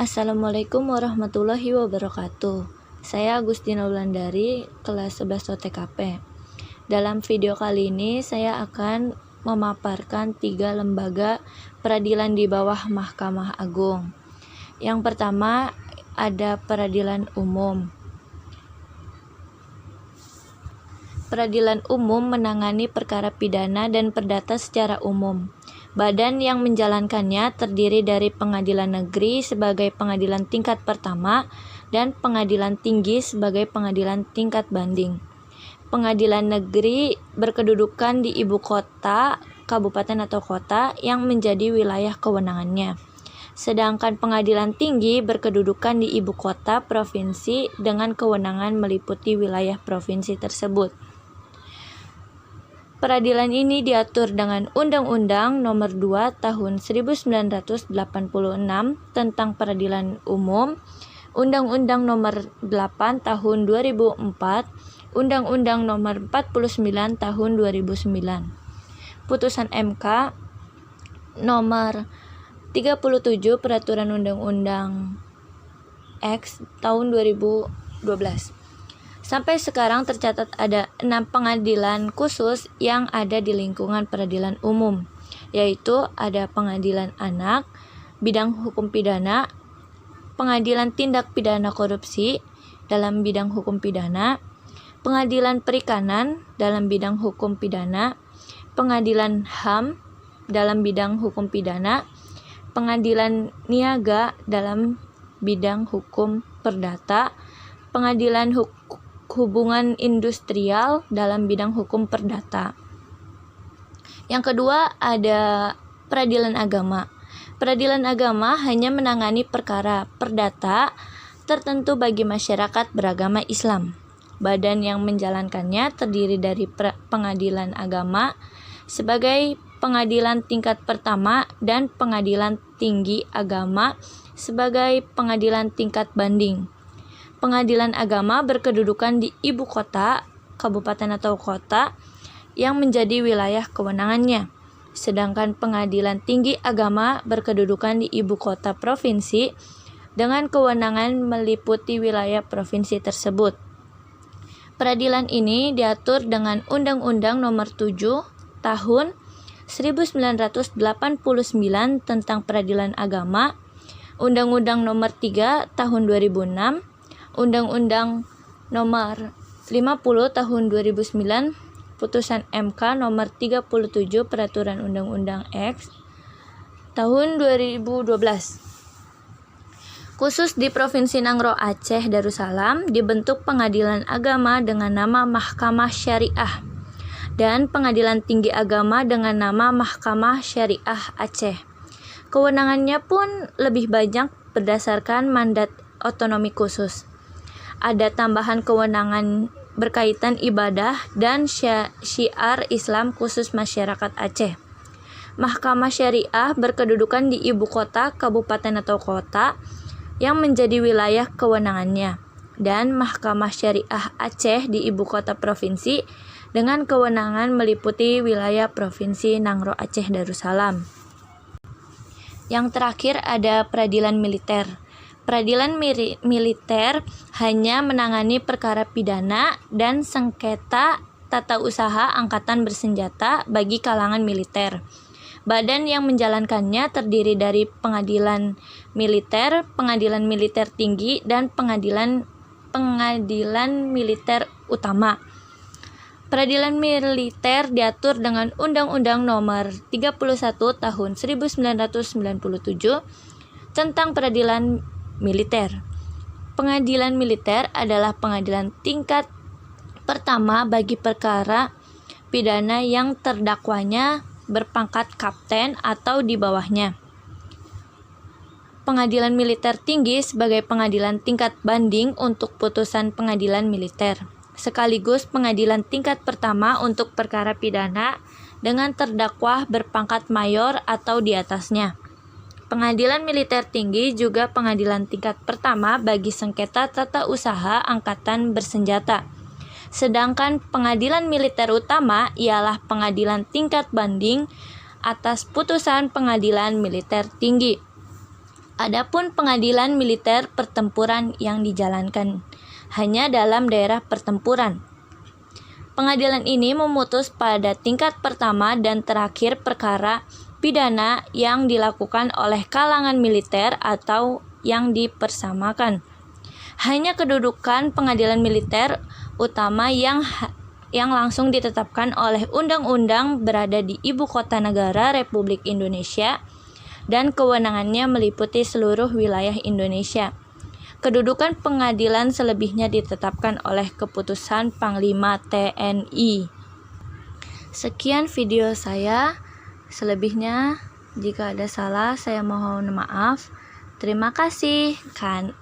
Assalamualaikum warahmatullahi wabarakatuh. Saya Agustina Wulandari, kelas 11 OTKP. Dalam video kali ini saya akan memaparkan 3 lembaga peradilan di bawah Mahkamah Agung. Yang pertama ada peradilan umum. Peradilan umum menangani perkara pidana dan perdata secara umum. Badan yang menjalankannya terdiri dari pengadilan negeri sebagai pengadilan tingkat pertama dan pengadilan tinggi sebagai pengadilan tingkat banding. Pengadilan negeri berkedudukan di ibu kota, kabupaten atau kota yang menjadi wilayah kewenangannya. Sedangkan pengadilan tinggi berkedudukan di ibu kota provinsi dengan kewenangan meliputi wilayah provinsi tersebut. Peradilan ini diatur dengan Undang-Undang Nomor 2 Tahun 1986 tentang Peradilan Umum, Undang-Undang Nomor 8 Tahun 2004, Undang-Undang Nomor 49 Tahun 2009. Putusan MK Nomor 37 Peraturan Undang-Undang X Tahun 2012. Sampai sekarang tercatat ada 6 pengadilan khusus yang ada di lingkungan peradilan umum, yaitu ada Pengadilan Anak, bidang hukum pidana, Pengadilan Tindak Pidana Korupsi dalam bidang hukum pidana, Pengadilan Perikanan dalam bidang hukum pidana, Pengadilan HAM dalam bidang hukum pidana, Pengadilan Niaga dalam bidang hukum perdata, Pengadilan Hubungan Industrial dalam bidang hukum perdata. Yang kedua ada peradilan agama. Peradilan agama hanya menangani perkara perdata tertentu bagi masyarakat beragama Islam. Badan yang menjalankannya terdiri dari pengadilan agama sebagai pengadilan tingkat pertama dan pengadilan tinggi agama sebagai pengadilan tingkat banding. Pengadilan agama berkedudukan di ibu kota, kabupaten atau kota yang menjadi wilayah kewenangannya. Sedangkan pengadilan tinggi agama berkedudukan di ibu kota provinsi dengan kewenangan meliputi wilayah provinsi tersebut. Peradilan ini diatur dengan Undang-Undang Nomor 7 Tahun 1989 tentang Peradilan Agama, Undang-Undang Nomor 3 Tahun 2006, Undang-Undang Nomor 50 Tahun 2009, Putusan MK Nomor 37 Peraturan Undang-Undang X Tahun 2012. Khusus di Provinsi Nangro Aceh Darussalam dibentuk Pengadilan Agama dengan nama Mahkamah Syariah dan Pengadilan Tinggi Agama dengan nama Mahkamah Syariah Aceh. Kewenangannya pun lebih banyak berdasarkan mandat otonomi khusus. Ada tambahan kewenangan berkaitan ibadah dan syiar Islam khusus masyarakat Aceh. Mahkamah Syariah berkedudukan di ibu kota, kabupaten atau kota yang menjadi wilayah kewenangannya, dan Mahkamah Syariah Aceh di ibu kota provinsi dengan kewenangan meliputi wilayah Provinsi Nangro Aceh Darussalam. Yang terakhir ada peradilan militer. Peradilan militer hanya menangani perkara pidana dan sengketa tata usaha angkatan bersenjata bagi kalangan militer. Badan yang menjalankannya terdiri dari pengadilan militer tinggi, dan pengadilan militer utama. Peradilan militer diatur dengan Undang-Undang Nomor 31 Tahun 1997 tentang peradilan militer. Pengadilan militer adalah pengadilan tingkat pertama bagi perkara pidana yang terdakwanya berpangkat kapten atau di bawahnya. Pengadilan militer tinggi sebagai pengadilan tingkat banding untuk putusan pengadilan militer, sekaligus pengadilan tingkat pertama untuk perkara pidana dengan terdakwa berpangkat mayor atau di atasnya. Pengadilan militer tinggi juga pengadilan tingkat pertama bagi sengketa tata usaha angkatan bersenjata. Sedangkan pengadilan militer utama ialah pengadilan tingkat banding atas putusan pengadilan militer tinggi. Adapun pengadilan militer pertempuran yang dijalankan hanya dalam daerah pertempuran. Pengadilan ini memutus pada tingkat pertama dan terakhir perkara pidana yang dilakukan oleh kalangan militer atau yang dipersamakan. Hanya kedudukan pengadilan militer utama yang langsung ditetapkan oleh undang-undang berada di ibu kota negara Republik Indonesia dan kewenangannya meliputi seluruh wilayah Indonesia. Kedudukan pengadilan selebihnya ditetapkan oleh keputusan Panglima TNI. Sekian video saya. Selebihnya, jika ada salah, saya mohon maaf. Terima kasih. Kan